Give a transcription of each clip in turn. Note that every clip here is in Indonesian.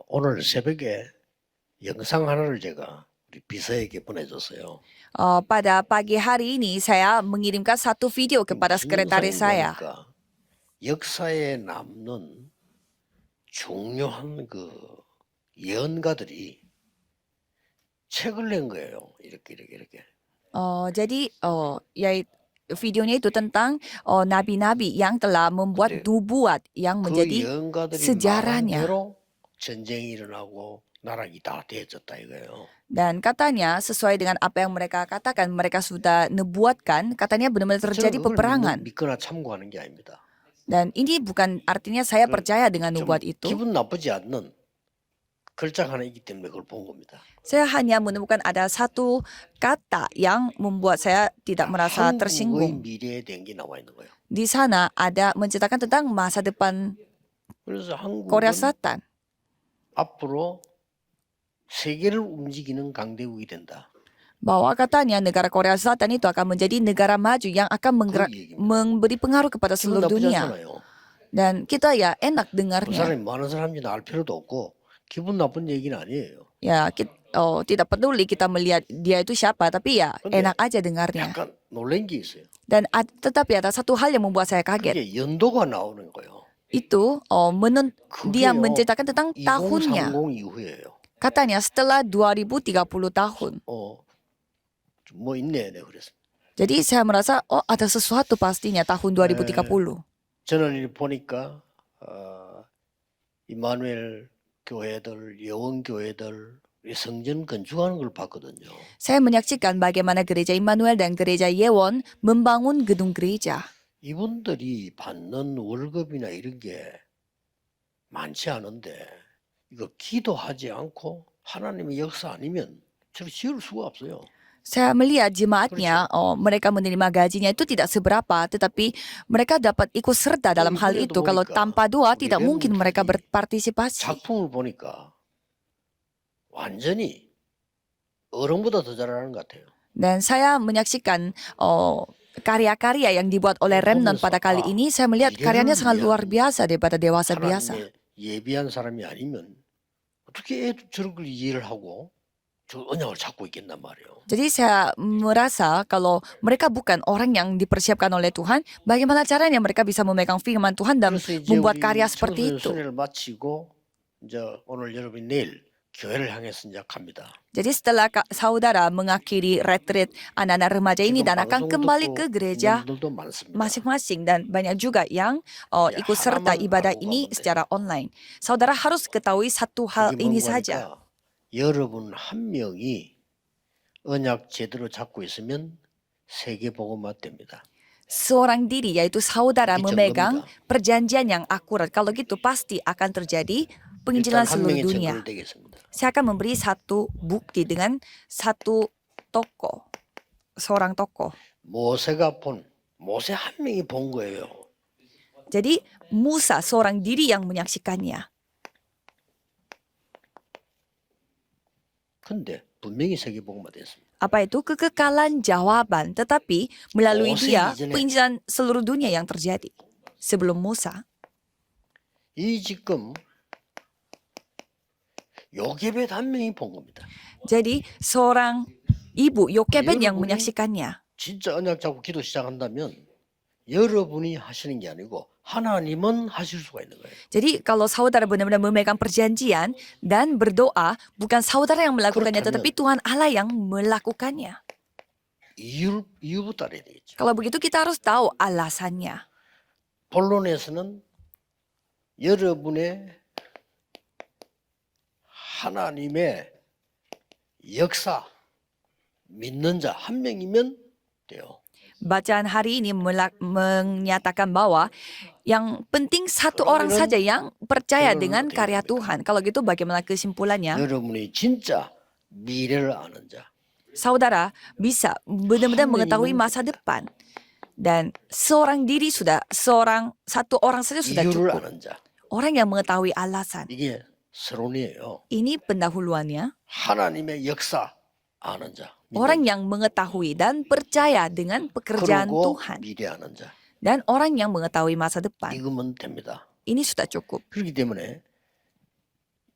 오늘 새벽에 영상 하나를 제가 우리 비서에게 보내줬어요. Pada pagi hari ini saya mengirimkan satu video kepada 무슨 영상인가 sekretaris saya. 하니까 역사에 남는 중요한 예언가들이 책을 낸 거예요. 이렇게. Jadi videonya itu tentang nabi-nabi yang telah membuat 근데 nubuat yang 그 menjadi 예언가들이 말한 sejarahnya. 대로 전쟁이 일어나고 나락이 다 되어졌다 이거예요. Dan katanya sesuai dengan apa yang mereka katakan, mereka sudah nebuatkan, katanya benar-benar terjadi 저는 그걸 peperangan. 믿거나 참고하는 게 아닙니다. Dan ini bukan artinya saya percaya dengan 좀 nubuat itu. 기분 나쁘지 않는 글자 하나 있기 때문에 그걸 본 겁니다. Saya hanya menemukan ada satu kata yang membuat saya tidak merasa 한국의 tersinggung. 미래에 대한 게 나와 있는 거예요. Di sana ada menceritakan tentang masa depan 그래서 Korea 한국은 Selatan. 앞으로 세계를 움직이는 강대국이 된다. Bahwa katanya negara Korea Selatan itu akan menjadi negara maju yang akan memberi pengaruh kepada 기분 seluruh 나쁘지 dunia. 않잖아요. Dan kita ya enak 그 dengarnya. 사람이 많은 사람인지 알 필요도 없고 기분 나쁜 얘기는 아니에요. Ya, tidak peduli kita melihat dia itu siapa, tapi ya 근데 enak aja dengarnya. 약간 놀란 게 있어요. Dan tetapi ada satu hal yang membuat saya kaget. 그게 연도가 나오는 거예요. Itu dia 그게요, menceritakan tentang tahunnya. 2030 이후예요. Katanya setelah 2030 tahun. 뭐 있네, 내가 그랬습니다. Jadi saya merasa ada sesuatu pastinya tahun 2030. 저는 이렇게 보니까 이마누엘 교회들, 예원 교회들 성전 건축하는 걸 봤거든요. Saya menyaksikan bagaimana gereja Immanuel dan gereja Yewon membangun gedung gereja. 이분들이 받는 월급이나 이런 게 많지 않은데 이거 기도하지 않고 하나님의 역사 아니면 저를 지을 수가 없어요. Saya melihat jemaatnya, mereka menerima gajinya itu tidak seberapa, tetapi mereka dapat ikut serta dalam hal itu. Kalau tanpa doa, tidak mungkin mereka berpartisipasi. 작품을 보니까 완전히 어른보다 더 잘하는 것 같아요. Dan saya menyaksikan karya-karya yang dibuat oleh Remnant pada kali ini, saya melihat karyanya sangat luar biasa daripada dewasa biasa. 하나님의 예비한 사람이 아니면 어떻게 저런 걸 이해를 하고 저 언약을 잡고 있겠단 말이에요. Jadi saya merasa kalau mereka bukan orang yang dipersiapkan oleh Tuhan, bagaimana caranya mereka bisa memegang firman Tuhan dan membuat karya seperti itu. 수련을 마치고 이제 오늘 여러분이 내일 교회를 향해서 이제 갑니다. Jadi setelah saudara mengakhiri retreat anak-anak remaja ini dan akan kembali ke gereja masing-masing, dan banyak juga yang ikut serta ibadah ini secara online. Saudara harus ketahui satu hal ini saja. 여러분 한 명이 언약 제대로 잡고 있으면 세계 복음화 됩니다. Seorang diri, yaitu saudara, memegang perjanjian yang akurat. Kalau gitu pasti akan terjadi penginjilan seluruh dunia. Saya akan memberi satu bukti dengan satu tokoh, seorang tokoh. 모세 한 명이 본 거예요. Jadi Musa seorang diri yang menyaksikannya. 근데 분명히 세계 복음화 됐습니다. Apa itu? Kekekalan jawaban, tetapi melalui dia penginjilan seluruh dunia yang terjadi. Sebelum Musa, 이 지금 요게벳 한 명이 본 겁니다. jadi seorang ibu Yokebed yang menyaksikannya. 진짜 언약 잡고 기도 시작한다면 여러분이 하시는 게 아니고 하나님은 하실 수가 있는 거예요. Jadi kalau saudara benar-benar memegang perjanjian dan berdoa, bukan saudara yang melakukannya, tetapi Tuhan Allah yang melakukannya. 이유부터 알아야 되겠죠. Kalau begitu kita harus tahu alasannya. 본론에서는 여러분의 하나님의 역사 믿는 자 한 명이면 돼요. Bacaan hari ini menyatakan bahwa yang penting satu orang saja yang percaya dengan karya Tuhan. Kalau gitu bagaimana kesimpulannya? 여러분이 진짜 미래를 아는 자. Saudara bisa benar-benar mengetahui masa depan. Dan satu orang saja sudah 이유를 cukup. 아는 자. Orang yang mengetahui alasan. 이게 서론이에요. Ini pendahuluannya. 하나님의 역사 아는 자. Orang yang mengetahui dan percaya dengan pekerjaan Tuhan. 미래 아는 자. Dan orang yang mengetahui masa depan. 이거면 됩니다. Ini sudah cukup. 그렇기 때문에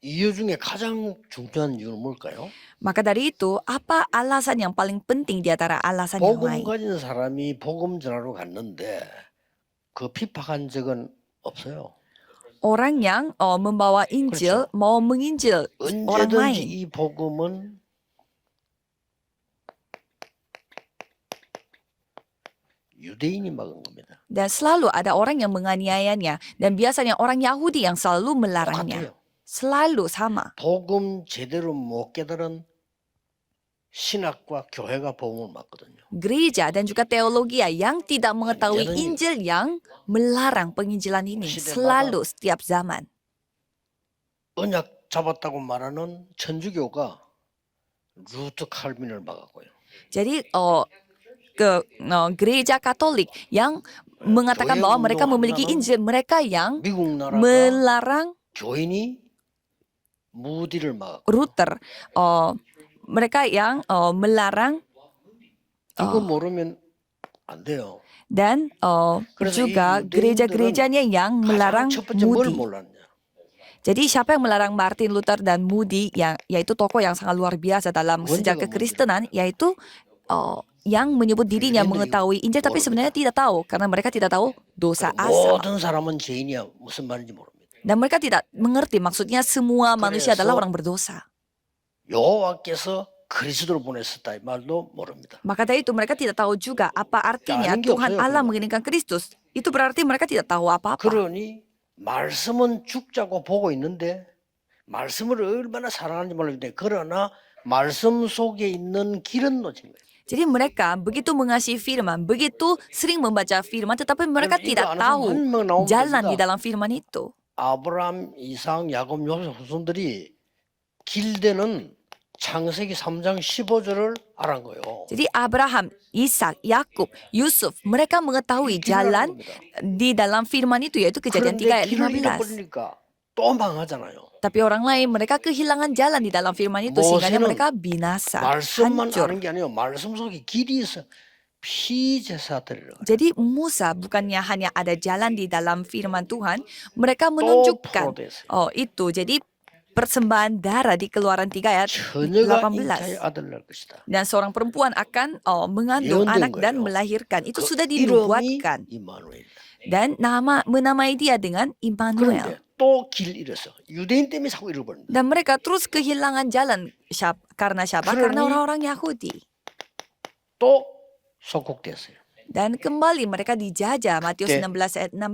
이유 중에 가장 중요한 이유는 뭘까요? Maka dari itu, apa alasan yang paling penting di antara alasan yang 복음 lain? 가진 사람이 복음 전하러 갔는데 그 핍박한 적은 없어요. Orang yang membawa Injil 그렇죠. mau menginjil orang 언제든지 lain. 이 복음은 유대인이 막은 겁니다. Dan selalu ada orang yang menganiayanya. Dan biasanya orang Yahudi yang selalu melarangnya. 똑같아요. Selalu sama. 복음 제대로 못 깨달은 신학과 교회가 복음을 막거든요. Gereja dan juga teologi yang tidak mengetahui Jangan- Injil yang melarang penginjilan ini. Selalu setiap zaman. 언약 잡았다고 말하는 천주교가 루트 칼빈을 막았고요. Jadi gereja Katolik yang mengatakan 교회 bahwa mereka memiliki 운동하면은 Injil, mereka yang 미국 나라가 melarang 교인이 무디를 막았고 Luther, mereka yang melarang 이거 모르면 안 돼요. dan 그래서 juga 이 유대인들은 gereja-gerejanya yang melarang 가장 첫 번째 뭘 Moody. 몰랐냐? Jadi siapa yang melarang Martin Luther dan Moody, yaitu tokoh yang sangat luar biasa dalam sejarah kekristenan, yaitu yang menyebut dirinya mengetahui Injil tapi sebenarnya tidak tahu karena mereka tidak tahu dosa asal. 모든 사람은 죄인이야 무슨 말인지 모릅니다. Dan mereka tidak mengerti maksudnya semua manusia 그래서 adalah orang berdosa. 여호와께서 그리스도를 보냈었다 이 말도 모릅니다. Maka dari itu mereka tidak tahu juga apa artinya 아는 게 Tuhan 없어요, Allah 그냥. mengirimkan Kristus. Itu berarti mereka tidak tahu apa-apa. 그러니 말씀은 죽자고 보고 있는데 말씀을 얼마나 사랑하는지 모르겠는데 그러나 말씀 속에 있는 길은 놓친 거예요. Jadi mereka begitu mengasihi firman, begitu sering membaca firman, tetapi mereka 이거 tidak 아는 사람 tahu 한 명 나오면 jalan di 됩니다. dalam firman itu. 아브라함, 이삭, 야곱, 요셉 후손들이 길대는 창세기 3장 15절을 알은 거예요. Jadi Abraham, Ishak, Yakub, Yusuf, mereka mengetahui jalan di dalam firman itu, yaitu Kejadian 3 그런데 ayat 길을 15. 잃어버리니까 또 망하잖아요. Tapi orang lain mereka kehilangan jalan di dalam firman itu sehingga 모세는 mereka binasa, 말씀만 hancur. 아는 게 아니에요. 말씀 속에 길이 있어. 피제사들이라. Jadi Musa bukannya hanya ada jalan di dalam firman Tuhan, mereka menunjukkan itu. Jadi persembahan darah di Keluaran 3 ayat 처녀가 인자의 18. 아들 낳을 것이다. Dan seorang perempuan akan mengandung 예언된 anak dan 거예요. melahirkan. Itu 그 sudah 이름이 dinubuatkan. 이마누엘. Dan menamai dia dengan Immanuel. 그런데 또 길 잃어서 유대인 때문에 자꾸 잃어버린다. Dan mereka terus kehilangan jalan karena siapa? Karena 그러니 orang-orang Yahudi. 또 속국됐어요. Dan kembali mereka dijajah, Matius 그때 16 ayat 주는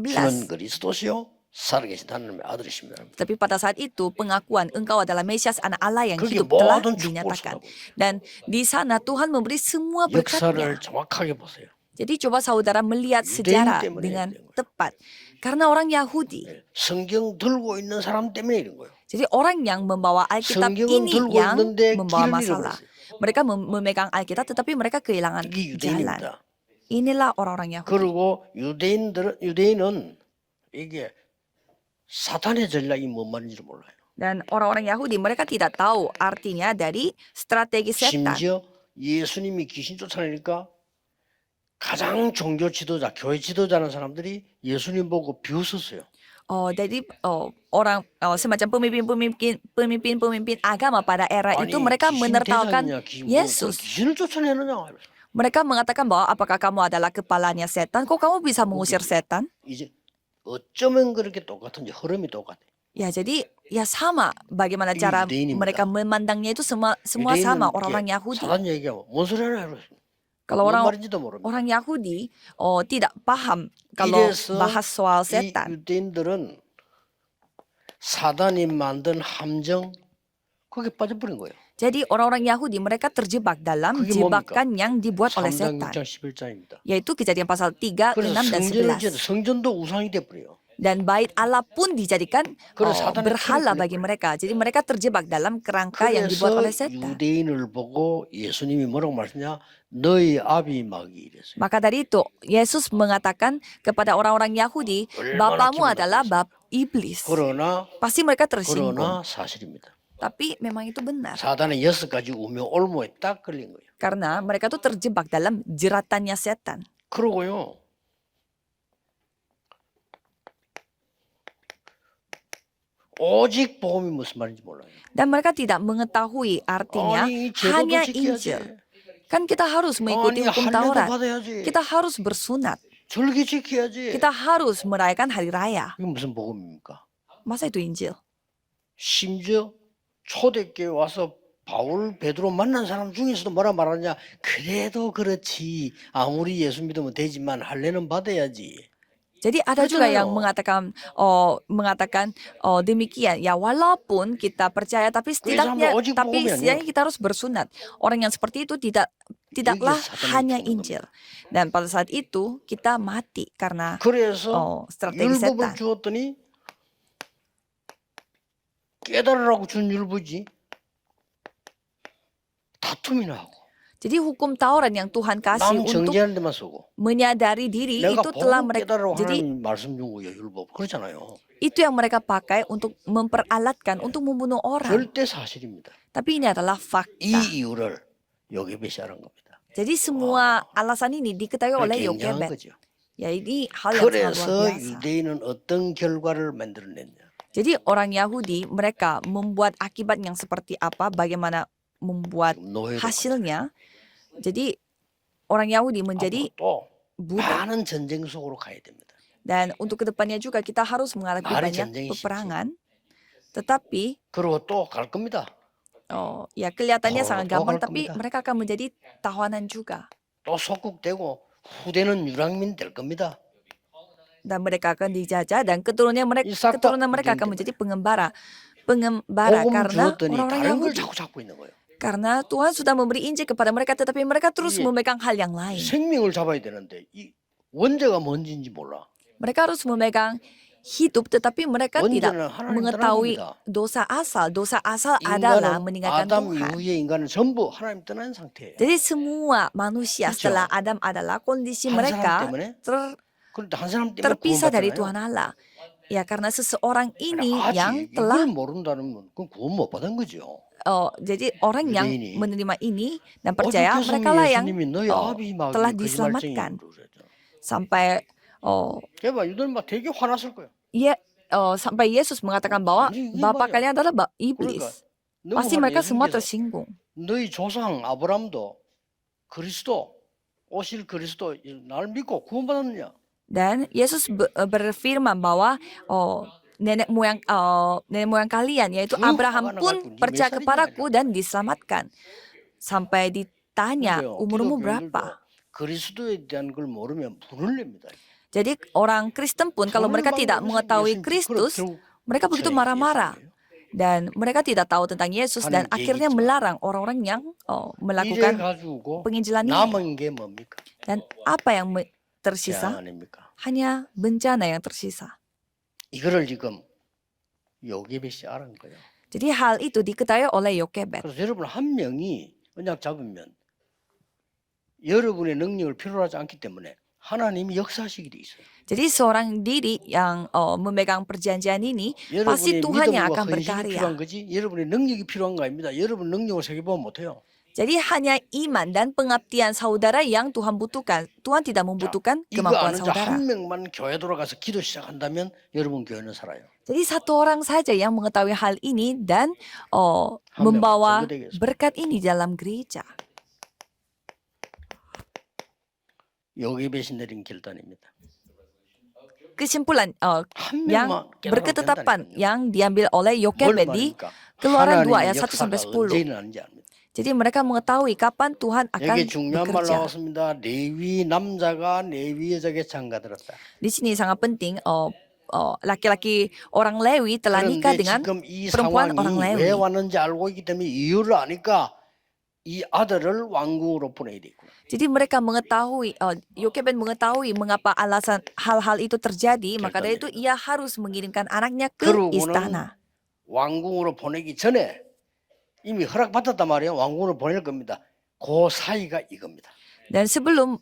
16. 그리스도시요 살아계신 하나님의 아들이십니다. Tapi pada saat itu pengakuan engkau adalah Mesias anak Allah yang 그게 hidup telah 모든 축복을 dinyatakan. 쏟아부어요. Dan di sana Tuhan memberi semua berkatnya. 역사를 정확하게 보세요. Jadi coba saudara melihat sejarah 때문에 dengan 이런 거예요. tepat. Karena orang Yahudi. 성경 들고 있는 사람 때문에 이런 거예요. Jadi orang yang membawa Alkitab 성경은 ini 들고 yang 있는데 membawa 길을 masalah. 잃어버렸어요. Mereka memegang Alkitab tetapi mereka kehilangan 이게 jalan. 유대인입니다. Inilah orang-orang Yahudi. 그리고 유대인은 이게 사탄의 전략이 뭔 말인지 몰라요. Dan orang-orang Yahudi mereka tidak tahu artinya dari strategi setan. 심지어 예수님이 귀신 쫓아내니까 가장 종교 지도자, 교회 지도자는 사람들이 예수님 보고 비웃었어요. Jadi orang semacam pemimpin agama pada era itu mereka menertawakan Yesus. 귀신을 쫓아내느냐? Mereka mengatakan bahwa apakah kamu adalah kepalanya setan? Kok kamu bisa mengusir setan? 이제 어쩌면 그렇게 똑같은지 흐름이 똑같아. Ya jadi ya sama bagaimana cara 유대인입니다. mereka memandangnya itu semua sama orang-orang Yahudi. 사단 얘기하면 뭔 소리 하나 Kalau 뭔 말인지도 모릅니다. orang Yahudi tidak paham kalau 이래서 bahas soal 이 setan. 유대인들은 사단이 만든 함정 거기에 빠져버린 거예요. Jadi orang-orang Yahudi mereka terjebak dalam 그게 뭡니까? jebakan yang dibuat oleh 3장, setan. 6장, 11장입니다. Yaitu Kejadian pasal 3, 6 그래서 dan 11. 성전도 우상이 돼버려요. Dan bait Allah pun dijadikan 그래서 사단의 berhala 틀에 bagi mereka. Jadi mereka terjebak dalam kerangka yang dibuat 그래서 oleh setan. 유대인을 보고 예수님이 뭐라고 말했냐? 너희 아비 마귀 이랬어요. Maka dari itu Yesus mengatakan kepada orang-orang Yahudi, 얼마나 bapamu 기분 adalah 나빴어요. bab iblis. 그러나 Pasti mereka tersinggung. 사실입니다. Tapi memang itu benar. 사단의 6가지 우명 올무에 딱 걸린 거예요. Karena mereka tuh terjebak dalam jeratannya setan. 그러고요. 오직 복음이 무슨 말인지 몰라요. Dan mereka tidak mengetahui artinya 아니 제도도 hanya 지켜야지. Injil. Kan kita harus mengikuti 아니 hukum 할례도 Taurat. 받아야지. Kita harus bersunat. 절기 지켜야지. Kita harus merayakan hari raya. 이게 무슨 복음입니까? Masa itu Injil? 심지어 초대교회 와서 바울 베드로 만난 사람 중에서도 뭐라 말하냐? 그래도 그렇지. 아무리 예수 믿으면 되지만 할례는 받아야지. Jadi ada juga yang 그렇잖아요. mengatakan demikian ya, walaupun kita percaya tapi 그래서 오직 복음이 setidaknya 아니에요. kita harus bersunat. Orang yang seperti itu tidaklah 사단의 hanya 기능입니다. Injil. Dan pada saat itu kita mati karena 그래서 strategi 율법을 setan. 주었더니 깨달으라고 준 율법이지 다툼이나 하고 Jadi hukum Taurat yang Tuhan kasih 남 untuk 정죄하는 데만 쓰고 menyadari diri 내가 itu telah 복음 mereka. 깨달으라고 Jadi 하나님 말씀 준 거예요 율법 그렇잖아요. itu yang mereka pakai untuk memperalatkan untuk membunuh orang. 절대 사실입니다. Tapi ini adalah fakta. 이 이유를 요게벳이 하는 겁니다. Jadi semua alasan ini diketahui oleh 굉장한 Yokebed. 거죠. Ya ini hal yang sangat luar 그래서 biasa. 유대인은 어떤 결과를 만들어냈냐. Jadi orang Yahudi mereka membuat akibat yang seperti apa, bagaimana membuat 노예로 hasilnya. Jadi orang Yahudi menjadi 앞으로 또 budak. 많은 전쟁 속으로 가야 됩니다. Dan untuk kedepannya juga kita harus menghadapi 말이 banyak 전쟁이시지. peperangan. Tetapi 그리고 또 갈 겁니다. ya kelihatannya sangat gampang, 갈 tapi 겁니다. mereka akan menjadi tawanan juga. 또 속국되고 후대는 유랑민 될 겁니다. Dan mereka akan dijajah dan keturunan mereka 이삭도 akan menjadi pengembara 복음 karena 주었더니 orang-orang 다른 걸 Yahudi. 자꾸 잡고 있는 거예요. Karena Tuhan sudah memberi Injil kepada mereka, tetapi mereka terus Iya. memegang hal yang lain. 생명을 잡아야 되는데 이 원죄가 뭔지인지 몰라. Mereka harus memegang hidup, tetapi mereka tidak 원죄는 하나님 떠난 mengetahui 겁니다. dosa asal. Dosa asal adalah 인간은 meninggalkan 아담 Tuhan. 이후의 인간은 전부 하나님 떠난 상태예요. Jadi semua manusia 그렇죠. setelah Adam adalah kondisi 한 사람 mereka 때문에 그런데 한 사람 때문에 terpisah dari 구원받잖아요. Tuhan Allah. Ya karena seseorang ini 아직 yang 이걸 telah 모른다면 그건 구원 못 받은 거죠. jadi orang yang 유대인이 menerima ini dan percaya, 오죽해서 mereka lah yang 예수님이 너희 아비 마귀 telah 거짓말쟁이 diselamatkan. 그러죠. Sampai 그봐 유대인 막 되게 화났을 거예요. sampai Yesus mengatakan bahwa Ini bapak banyak. kalian adalah 그러니까 iblis. 너무 Pasti 화난 mereka semua 예수님께서 tersinggung. 너희 조상 아브람도 그리스도 오실 그리스도 날 믿고 구원받았느냐? Dan Yesus berfirman bahwa nenek moyang kalian yaitu Tuh, Abraham anak-anakku, pun di percaya Mesir kepadaku dan diselamatkan. Sampai ditanya 그래요. umurmu 기독교인들도 berapa. 그리스도에 대한 걸 모르면 분을 냅니다. Jadi orang Kristen pun kalau mereka tidak mengetahui Kristus, mereka begitu marah-marah. Dan mereka tidak tahu tentang Yesus dan 하나님 akhirnya 얘기죠. melarang orang-orang yang 이래 melakukan 가지고 penginjilan ini. 남은 게 뭡니까? Dan apa yang 재앙 tersisa? 아닙니까? Hanya bencana yang tersisa. 이거를 지금 요게벳이 알은 거예요. Jadi hal itu diketahui oleh Yokebed. 그래서 여러분 한 명이 언약 잡으면 여러분의 능력을 필요로 하지 않기 때문에 하나님이 역사하시게 돼 있어요. Jadi seorang diri yang memegang perjanjian ini pasti 여러분의 Tuhan yang 믿음과 akan 헌신이 berkarya. 필요한 거지 여러분의 능력이 필요한 거 아닙니다. 여러분 능력을 세계보면 못해요. Jadi hanya iman dan pengabdian saudara yang Tuhan butuhkan. Tuhan tidak membutuhkan 이거 kemampuan 아는 자 saudara. 한 명만 교회 돌아가서 기도 시작한다면 여러분 교회는 살아요. Jadi satu orang saja yang mengetahui hal ini dan 한 membawa 명만 전도되겠습니다. berkat ini dalam gereja. 요게벳이 내린 결단입니다. Kesimpulan 한 yang 명만 깨달으면 berketetapan 된다니까요. yang diambil oleh 뭘 Yokebed di 말입니까? Keluaran 2 하나님의 ayat 1 sampai 역사가 10. 언제 일어나는지 압니다. Jadi mereka mengetahui kapan Tuhan akan 여기 중요한 말 bekerja. 나왔습니다. 레위 남자가 레위 여자에게 장가들었다. Di sini sangat penting laki-laki orang Lewi telah nikah 그런데 dengan 지금 이 perempuan orang 상황이 Lewi. 왜 왔는지 알고 있기 때문에 이유를 아니까 이 아들을 왕궁으로 보내야 되고. Jadi mereka mengetahui, Yokebed mengetahui mengapa alasan hal-hal itu terjadi, maka dari itu ia harus mengirimkan anaknya ke 그러고는 istana. 왕궁으로 보내기 전에 이미 허락받았단 말이에요. 왕궁으로 보낼 겁니다. 그 사이가 이겁니다. Dan sebelum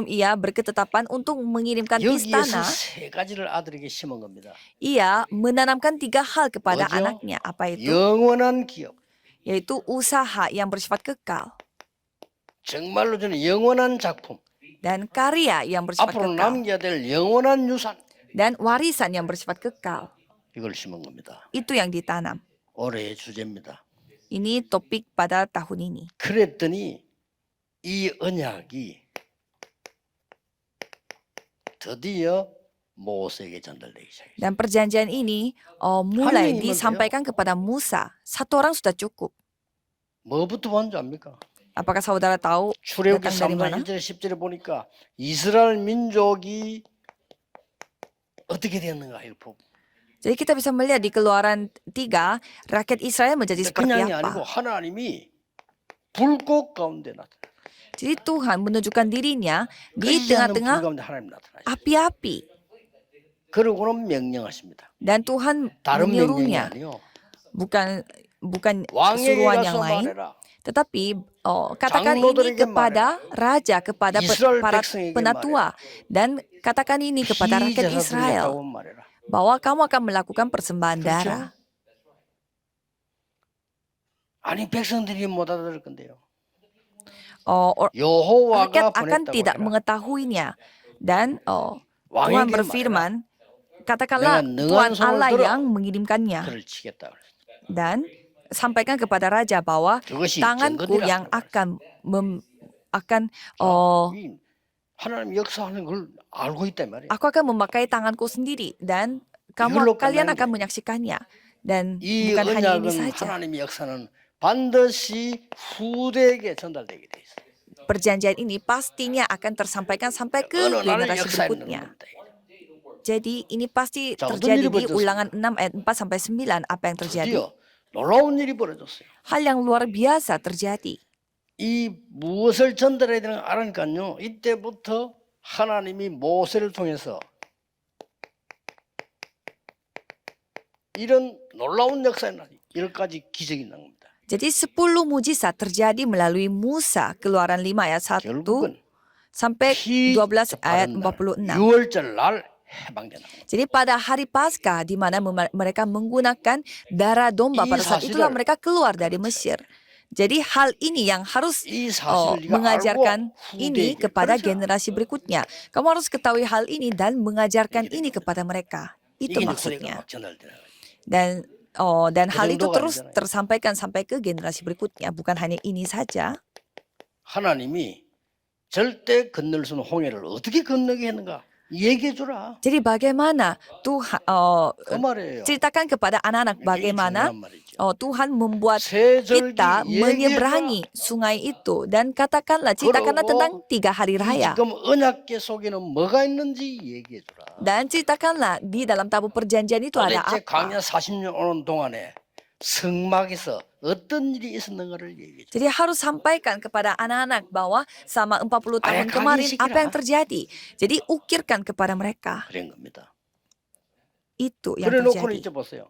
ia berketetapan untuk mengirimkan 여기에서 istana, 세 가지를 아들에게 심은 겁니다. ia menanamkan 3 hal kepada 뭐죠? anaknya. Apa itu? 영원한 기업. Yaitu usaha yang bersifat kekal 정말로 저는 영원한 작품. dan karya yang bersifat 앞으로 kekal 남겨야 될 영원한 유산. dan warisan yang bersifat kekal. 이걸 심은 겁니다. Itu yang ditanam. 올해의 주제입니다. Ini topik pada tahun ini. 그랬더니 이 언약이 드디어 모세에게 전달되기 시작했어요. Dan perjanjian ini mulai 명이면 disampaikan kepada Musa. Satu orang sudah cukup. 뭐부터 본줄 압니까? Apakah saudara tahu 출애굽기 datang dari 3장 mana? 1절에 10절에 보니까 이스라엘 민족이 어떻게 되었는가 이거 보고. Jadi kita bisa melihat di Keluaran 3, rakyat Israel menjadi seperti 그냥이 아니고 apa. 하나님이 불꽃 가운데 나타나. Jadi Tuhan menunjukkan dirinya di 끄지 않는 불 tengah-tengah 가운데 하나님 나타나요. api-api. 그러고는 명령하십니다. Dan Tuhan 다른 명령이 menyuruhnya, 아니요. bukan 왕에게 suruhan 가서 yang lain, 말해라. tetapi katakan ini 장로들에게 kepada raja, kepada 이스라엘 para 백성에게 penatua, dan katakan ini kepada rakyat 피제사들에게 Israel 가고 말해라. bahwa kamu akan melakukan persembahan 그렇죠? darah. 아니 백성들이 못 알아들 건데요. Rakyat 여호와가 akan 보냈다고 tidak 해라. mengetahuinya. Dan Tuhan 왕에게 berfirman, katakanlah 내가 Tuhan 능한 손을 Allah 들어 yang mengirimkannya. 그를 치겠다. Dan sampaikan kepada raja bahwa 그것이 tanganku 정건이라. yang akan 이 하나님 역사하는 걸 알고 있단 말이에요. aku akan memakai tanganku sendiri dan 이걸로 kalian 끝나는 akan 게 menyaksikannya. Dan 이 bukan hanya ini 언약은 saja. 하나님의 역사는 반드시 후대에게 전달되게 돼 있어요. Perjanjian ini pastinya akan tersampaikan sampai ke 어느 날 generasi 역사에 넣는 berikutnya. 겁니다. Jadi ini pasti 자, 어떤 terjadi 일이 di 벌어졌어요? ulangan 6 ayat 4 sampai 9 apa yang terjadi. 드디어 놀라운 일이 벌어졌어요. Hal yang luar biasa terjadi. 이 무엇을 전달해야 되는가 알으니까요. 이때부터 하나님이 모세를 통해서 이런 놀라운 역사에 나 10가지 기적이 난 겁니다. Jadi 10 mujizat terjadi melalui Musa, Keluaran 5 ayat 1 결국은 sampai 피 12 ayat 바른 날, 46. 6월절 날 해방되는 겁니다. Jadi pada hari Paskah di mana mereka menggunakan darah domba, pada saat itulah mereka keluar dari Mesir. Jadi hal ini yang harus 이 사실을 네가 mengajarkan 알고 ini 후대에게 kepada 그렇죠. generasi berikutnya. Kamu harus ketahui hal ini dan mengajarkan ini kepada mereka. Itu 이게 이제 후대가 maksudnya. 막 전달되는 거예요. Dan hal itu 정도가 terus 아니잖아요. tersampaikan sampai ke generasi berikutnya. Bukan hanya ini saja. 하나님이 절대 건널 수 없는 홍해를 어떻게 건너게 했는가 얘기해 주라. Jadi bagaimana Tuhan 그 말이에요. ceritakan kepada anak-anak 이게 bagaimana 중요한 말이죠. Tuhan membuat 세 절기 kita 얘기해라. menyeberangi sungai itu dan katakanlah ceritakanlah 그러고 tentang 3 hari raya 지금 언약궤 속에는 뭐가 있는지 얘기해 주라. dan ceritakanlah di dalam tabut perjanjian itu ada 도대체 apa. 광야 40년 오는 동안에 성막에서 어떤 일이 있었는가를 얘기해 주라. Jadi harus sampaikan kepada anak-anak bahwa selama 40 tahun Ayat kemarin kali apa yang terjadi. Jadi ukirkan kepada mereka. 그런 겁니다. Itu yang 그래 놓고는 terjadi. 이제 보세요.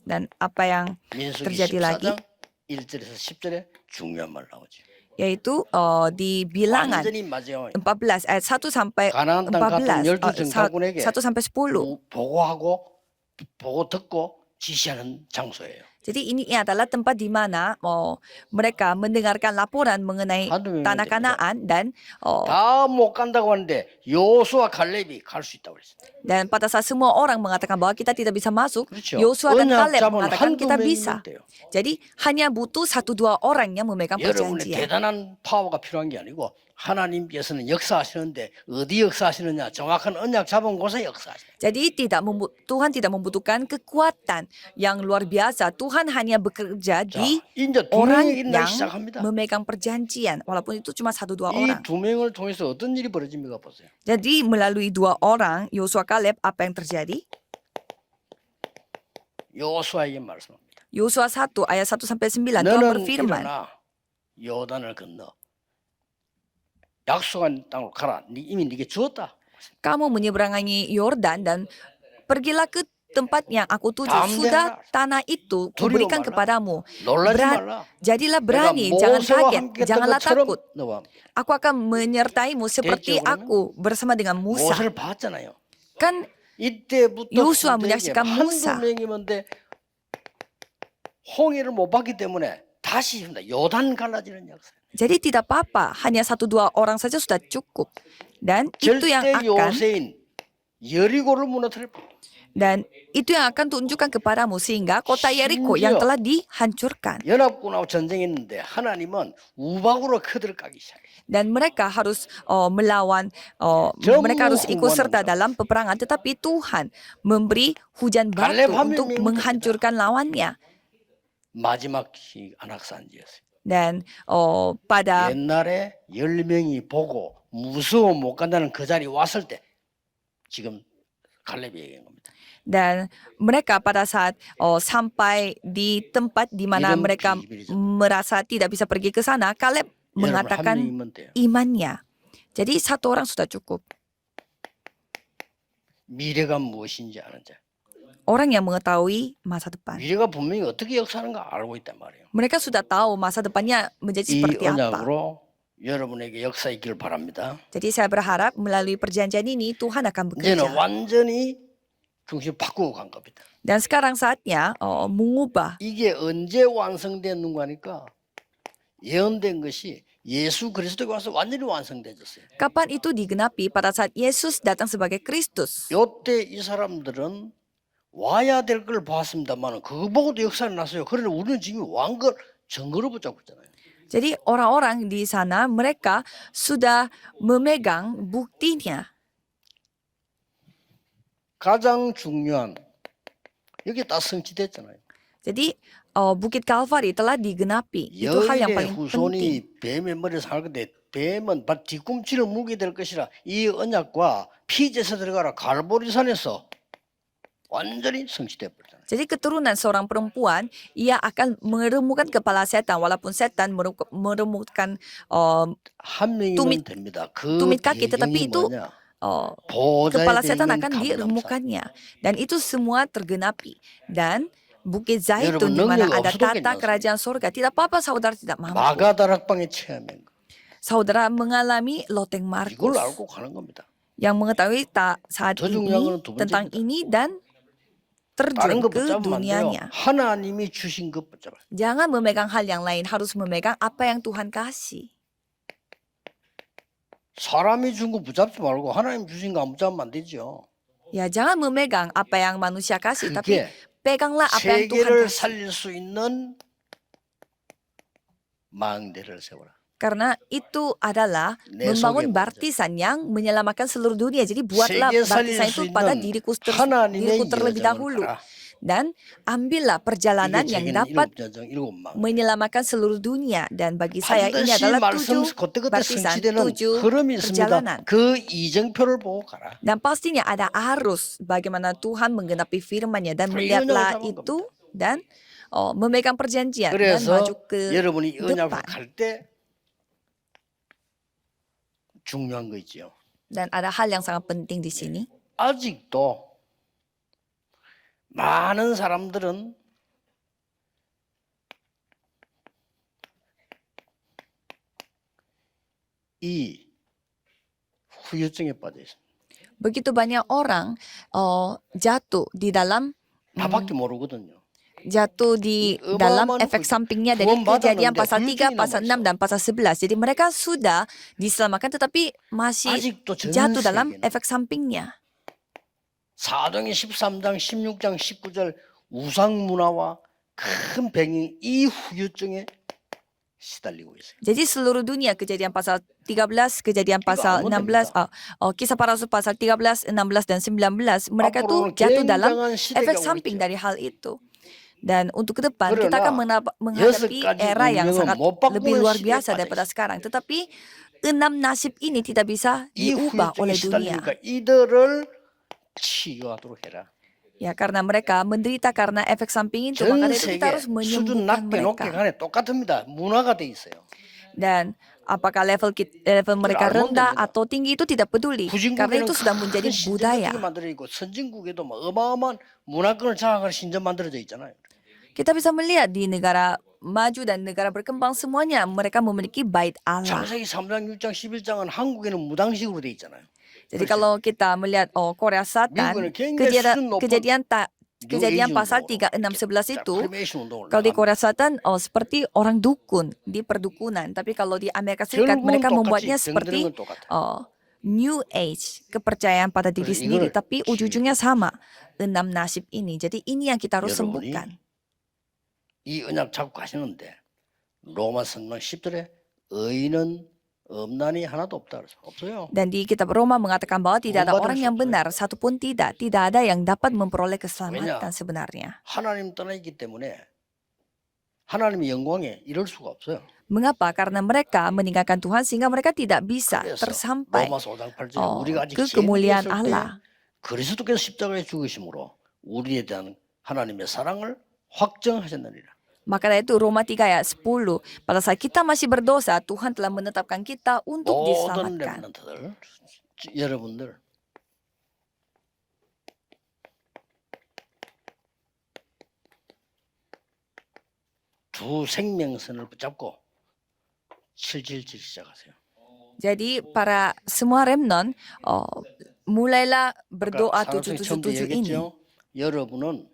Dan apa yang 민수기 terjadi lagi 14장 1절에서 10절에 중요한 말 나오죠. yaitu di bilangan 완전히 마지막 14 ayat 1 sampai 가나안 땅 같은 14 열두 정탐꾼에게 1 sampai 10. 보고하고 보고 듣고 지시하는 장소예요. Jadi ini adalah tempat di mana mereka mendengarkan laporan mengenai 한두 명이 tanah Kanaan dan 다 못 간다고 하는데 요수와 갈렙이 갈 수 있다고 그랬어요. dan pada saat semua orang mengatakan bahwa kita tidak bisa masuk, 그렇죠. Yosua dan 언약 Kaleb 잡은 mengatakan 한두 kita 명이면 bisa. 돼요. Jadi hanya butuh 1-2 orang yang memegang 여러분의 perjanjian. 대단한 파워가 필요한 게 아니고 하나님께서는 역사하시는데 어디 역사하시느냐 정확한 언약 잡은 곳에 역사하시는. Jadi Tuhan tidak membutuhkan kekuatan yang luar biasa. Tuhan hanya bekerja 자, di 이제 두 orang 명이 일나기 yang 시작합니다. memegang perjanjian, walaupun itu cuma 1-2 이 orang. 두 명을 통해서 어떤 일이 벌어집니까 보세요. Jadi melalui 2 orang, Yosua Kaleb, apa yang terjadi? 요수아에게 말씀합니다. Yosua 1 ayat 1 sampai 9 Tuhan 너는 berfirman, 일어나 요단을 건너 약속한 땅으로 가라. 이미 네게 주었다. kamu menyeberangi Yordan dan pergilah ke tempat yang aku tuju. Sudah tanah itu kuberikan kepadamu. 놀라지 말라. Jadilah 내가 berani, jangan 모세와 kaget, 함께 했던 janganlah 것처럼 takut. 너와 Aku akan menyertaimu seperti 그러면 aku bersama dengan Musa. 모세를 봤잖아요. Kan 이때부터 요수아 후대에게 문약식한 무사. 한두 명이면 돼 홍해를 못 봤기 때문에 다시 합니다. 요단 갈라지는 역사. jadi tidak apa-apa, hanya 1-2 orang saja sudah cukup. Dan itu yang 절대 akan 요새인 여리고를 무너뜨려. Dan itu yang akan tunjukkan kepadamu sehingga kota Yeriko yang telah dihancurkan. 연합군하고 전쟁했는데 하나님은 우박으로 그들을 까기 시작해. Dan mereka harus melawan, mereka harus ikut serta dalam peperangan. Tetapi Tuhan memberi hujan batu untuk menghancurkan lawannya. 마지막 안악산지였어요. Dan pada 옛날에 10명이 보고 무서워 못 간다는 그 자리에 왔을 때 지금 갈렙이 얘기한 겁니다. Dan mereka pada saat sampai di tempat di mana mereka merasa tidak bisa pergi ke sana, Kaleb mengatakan imannya. Jadi satu orang sudah cukup. 미래가 무엇인지 아는 자. Orang yang mengetahui masa depan. 미래가 분명히 어떻게 역사하는가 알고 있단 말이에요. Mereka sudah tahu masa depannya menjadi 이 seperti apa. 언약으로 여러분에게 역사 있기를 바랍니다. Jadi saya berharap melalui perjanjian ini Tuhan akan bekerja. 이제는 완전히 중심 바꾸고 간 겁니다. Dan sekarang saatnya mengubah. 이게 언제 완성됐는가 하니까 예언된 것이 예수 그리스도가 와서 완전히 완성되졌어요. Kapan itu digenapi? Pada saat Yesus datang sebagai Kristus. 요때 이 사람들은 와야 될 걸 봤습니다만 그거 보고도 역사는 났어요. 그러나 우리는 지금 왕걸 증거로 붙잡고 있잖아요. Jadi orang-orang di sana mereka sudah memegang buktinya. 가장 중요한 여기 다 성취됐잖아요. Jadi Bukit Kalvari telah digenapi. Itu hal yang 여인의 paling penting. 후손이 뱀의 머리를 살 건데 뱀은 뒤꿈치를 물게 될 것이라 이 언약과 피제에서 들어가라 갈보리산에서 완전히 성취돼 버렸잖아요. Jadi keturunan seorang perempuan, ia akan meremukkan kepala setan, walaupun setan meremukkan 한 명이면 tumit 됩니다. 그 tumit kaki, 배경이 tetapi itu 뭐냐? kepala 보좌의 setan 배경은 akan 감람산. diremukkannya. Dan itu semua tergenapi. Dan Bukit 여러분, Zaitun di mana 능력이 ada 없어도 tata 괜찮습니다. kerajaan surga. Tidak apa-apa saudara tidak mampu. 마가다락방에 체험한 거. Saudara mengalami loteng 이걸 Markus 알고 가는 겁니다. yang mengetahui saat 더 ini 중요한 거는 두 tentang 번째입니다. ini dan 다른 terjun 거 ke 붙잡으면 안 돼요. dunianya. 하나님이 주신 것 붙잡아요. Jangan memegang hal yang lain, harus memegang apa yang Tuhan kasih. 사람이 준 거 붙잡지 말고 하나님 주신 거 안 붙잡으면 안 되죠. Ya, jangan memegang apa yang manusia kasih, tapi 그게 peganglah apa yang Tuhan 세계를 kasih. 살릴 수 있는 망대를 세워라. Karena itu adalah 내 membangun 속에 baptisan yang menyelamatkan seluruh dunia. Jadi buatlah 세계 살릴 baptisan 수 itu pada 있는 diriku 하나님의 terlebih 여정을 dahulu. 가라. Dan ambillah perjalanan 이게 yang 제게는 dapat 일곱 여정, 일곱 망대. menyelamatkan seluruh dunia. Dan bagi saya ini 반드시 adalah 말씀 7 그때그때 baptisan, 성취되는 7 흐름이 있습니다. perjalanan. 그 이정표를 보고 가라. Dan pastinya ada arus bagaimana Tuhan menggenapi firman-Nya. Dan Perjanjian melihatlah sama itu dan memegang perjanjian dan 그래서 maju ke 여러분이 언약을 depan. 갈 때 중요한 거 있죠. Dan ada hal yang sangat penting di sini. 아직도 많은 사람들은 이 후유증에 빠져 있습니다. Begitu banyak orang jatuh di dalam 나밖에 모르거든요. jatuh di dalam efek sampingnya dari Kejadian pasal 3, pasal 6 dan pasal 11. Jadi mereka sudah diselamatkan tetapi masih 아직도 전 jatuh dalam 세계는 efek sampingnya. 사도행전 13장, 16장, 19절 우상 문화와 큰 배경이 이 후유증에 시달리고 있어요. Jadi seluruh dunia Kejadian pasal 13, Kejadian pasal amun 16, Kisah Para Rasul pasal 13, 16 dan 19, mereka tuh jatuh dalam 굉장한 efek 시대가 samping 오겠죠. dari hal itu. Dan untuk ke depan kita Karena akan menghadapi 6 가지 era yang 운명은 sangat 못 바꾸는 lebih luar 시대에 biasa 빠져 daripada 있어요. sekarang. Tetapi 6 nasib ini tidak bisa 이 diubah 후유증에 oleh dunia. 시달리니까 이들을 치유하도록 해라. Ya, karena mereka menderita karena efek samping itu, 전 maka dari itu kita 세계 harus 수준 menyembuhkan 낮게 높게 mereka. 간에 똑같습니다. 문화가 돼 있어요. Dan apakah level mereka 알면 rendah 됩니다. atau tinggi itu tidak peduli. Karena 후진국에는 itu sudah menjadi 큰 budaya. 신전들이 만들어 있고 선진국에도 뭐 어마어마한 문화권을 장악할 신전 만들어져 있잖아요. Kita bisa melihat di negara maju dan negara berkembang semuanya mereka memiliki bait Allah. 창세기 3장, 6장, 11장은 한국에는 무당식으로 돼 있잖아요. Jadi kalau kita melihat Korea Selatan, 미국에는 굉장히 수준 높은 kejadian pasal 3, 6, 11 itu, kalau di Korea Selatan seperti orang dukun di perdukunan. Tapi kalau di Amerika Serikat mereka membuatnya seperti New Age, kepercayaan pada diri 그래서 sendiri, 이걸 tapi ujung-ujungnya sama, 6 nasib ini. Jadi ini yang kita harus 여러분이 sembuhkan. 이 언약 잡고 가시는데 로마 성경 10절에 의인은 없나니 하나도 없다 그래서 없어요. Dan di kitab Roma mengatakan bahwa tidak ada Membatalkan orang yang sesuatu. benar, satupun tidak. Tidak ada yang dapat memperoleh keselamatan 왜냐? sebenarnya. 하나님 떠나 있기 때문에 하나님의 영광에 이를 수가 없어요. Mengapa? Karena mereka meninggalkan Tuhan sehingga mereka tidak bisa 그래서 tersampai 로마서 5장 8절에 우리가 아직 ke 죄인이었을 kemuliaan 때 Allah. 그리스도께서 십자가에 죽으심으로 우리에 대한 하나님의 사랑을 확정하셨느니라. Maka dari itu Roma 3 ayat 10, pada saat kita masih berdosa, Tuhan telah menetapkan kita untuk 모든 diselamatkan. 렘넌트들 여러분들 두 생명선을 붙잡고 칠칠칠 시작하세요. Jadi para semua remnon, mulailah berdoa 아까 사랑성이 처음부터 777 ini. 얘기했죠. 여러분은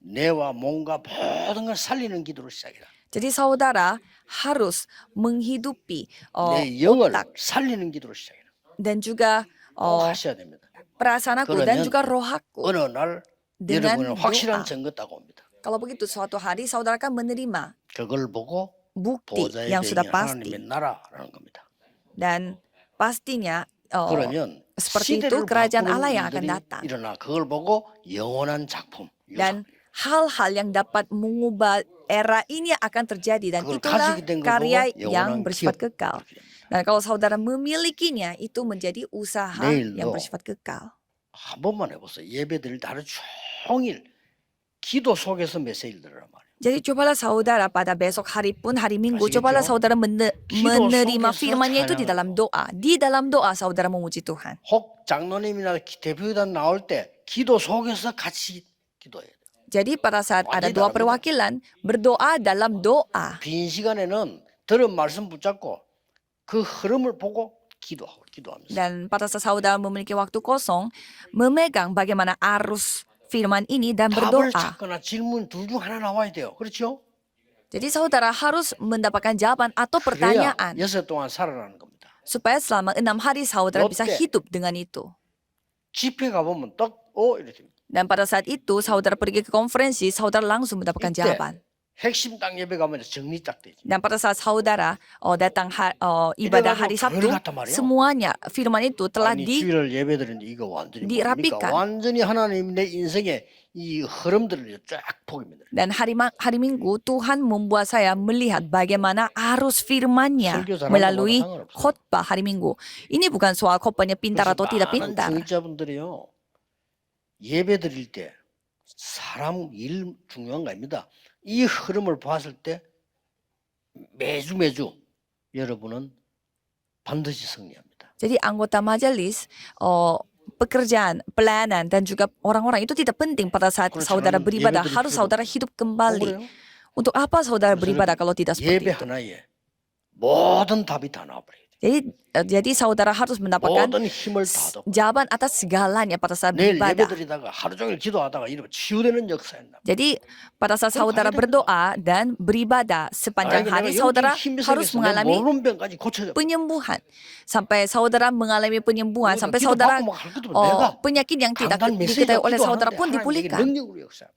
뇌와 몸과 모든 걸 살리는 기도를 시작해라. Jadi saudara harus menghidupi 내 영을 otak 살리는 기도를 시작해라. dan juga 꼭 하셔야 됩니다. perasaan aku dan 그러면 juga roh aku. 어느 날 dengan 여러분은 확실한 doa. 증거 따고 옵니다. Kalau begitu suatu hari saudara akan menerima 그걸 보고 bukti 보좌의 yang sudah 배경이 pasti. 하나님의 나라라는 겁니다. Dan pastinya 그러면 seperti itu 시대를 kerajaan 바꾸는 Allah yang akan 일들이 datang. 일어나 그걸 보고 영원한 작품 Dan hal-hal yang dapat mengubah era ini akan terjadi dan 그걸 itulah 가지게 된 걸 karya 보고 yang 영원한 bersifat 기업 kekal. 이렇게 됩니다. Dan kalau saudara memilikinya itu menjadi usaha 내일도 yang bersifat kekal. 한 번만 해보세요. 예배 드릴 때 하루 종일 기도 속에서 메시지를 들으란 말이에요. Jadi cobalah saudara pada besok hari pun hari Minggu, 아시겠죠? cobalah saudara 기도 menerima 속에서 firman-Nya itu di dalam doa. Di dalam doa saudara memuji Tuhan. 혹 장로님이나 대표단 나올 때 기도 속에서 같이 기도해야 돼요. Jadi pada saat ada 완전히 doa 다릅니다. perwakilan, berdoa dalam doa. 빈 시간에는 들은 말씀 붙잡고 그 흐름을 보고 기도하면서. Dan pada saat saudara memiliki waktu kosong, memegang bagaimana arus firman ini dan 답을 berdoa. 찾거나 질문 둘 중 하나 나와야 돼요. 그렇죠? Jadi saudara harus mendapatkan jawaban atau 그래야 pertanyaan. 6일 동안 살아나는 겁니다. Supaya selama 6 hari saudara bisa 롯데. hidup dengan itu. 집회 가보면 이렇게 됩니다. Dan pada saat itu saudara pergi ke konferensi, saudara langsung mendapatkan 이때 jawaban. 핵심 당 예배 가면 정리 딱 되죠. Dan pada saat saudara datang ibadah hari 이래가지고 Sabtu, 교회를 갔단 말이에요. semuanya firman itu telah 아니 주일을 예배 드리는데 이거 완전히 dirapikan. 뭡니까? 완전히 하나님 내 인생의 이 흐름들을 쫙 보입니다. Dan hari Minggu Tuhan membuat saya melihat bagaimana arus firman-Nya 설교 잘하는 melalui 것마다 상관없어요. khotbah hari Minggu. Ini bukan soal khotbahnya pintar 그래서 atau tidak 많은 pintar. 중직자분들이요 예배 드릴 때 사람 일 중요한 거 아닙니다. 이 흐름을 봤을 때 매주 여러분은 반드시 승리합니다. Jadi anggota majelis, pekerjaan, pelayanan dan juga orang-orang itu tidak penting pada saat 그렇죠. saudara 저는 beribadah. 예배 드릴 Harus 필요가 saudara hidup kembali. 그래요? Untuk apa saudara 그래서 beribadah kalau tidak seperti 예배 itu? 하나에 모든 답이 다 나와버려요. Jadi saudara harus mendapatkan 모든 힘을 다 얻어. jawaban atas segalanya pada saat 내일 예배 beribadah. 드리다가 하루 종일 기도하다가 이러면 치유되는 역사였나? Jadi pada saat saudara berdoa dan beribadah sepanjang hari, saudara harus mengalami 모르는 병까지 고쳐져. penyembuhan. Sampai saudara mengalami penyembuhan, sampai saudara penyakit yang tidak diketahui oleh saudara pun dipulihkan.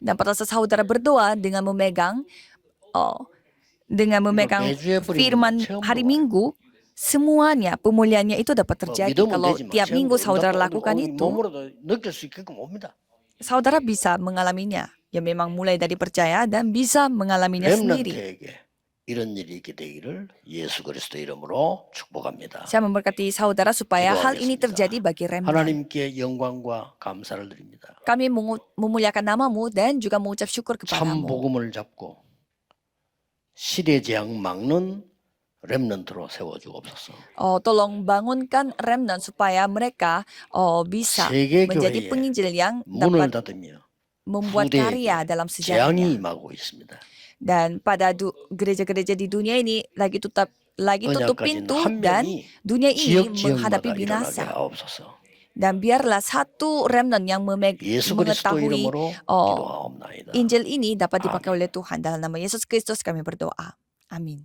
Dan pada saat saudara berdoa dengan memegang firman hari Minggu, semuanya pemulihannya itu dapat terjadi. Kalau tiap minggu saudara lakukan itu, saudara bisa mengalaminya. Ya memang mulai dari percaya dan bisa mengalaminya sendiri. 렘넌트에게 이런 일이 있게 되기를 예수 그리스도 이름으로 축복합니다. Saya memberkati saudara supaya hal ini 기도하겠습니다. terjadi bagi remnant. 하나님께 영광과 감사를 드립니다. Kami memuliakan namamu dan juga mengucap syukur 참 kepadamu. 복음을 잡고 시대 재앙 막는 렘넌트로 세워주옵소서. Tolong bangunkan remnant supaya mereka bisa 세계 menjadi 교회에 penginjil yang 문을 dapat 닫으며 membuat 후대에게 karya dalam 재앙이 sejarahnya. 임하고 있습니다. Dan pada gereja-gereja di dunia ini lagi tutup 언약까지는 pintu 한 dan 명이 dunia ini 지역마다 menghadapi 일어나게 binasa. 하옵소서. Dan biarlah satu remnant yang 예수 그리스도 mengetahui 이름으로 기도하옵나이다. Injil ini dapat dipakai oleh Tuhan. Dalam nama Yesus Kristus kami berdoa. Amin.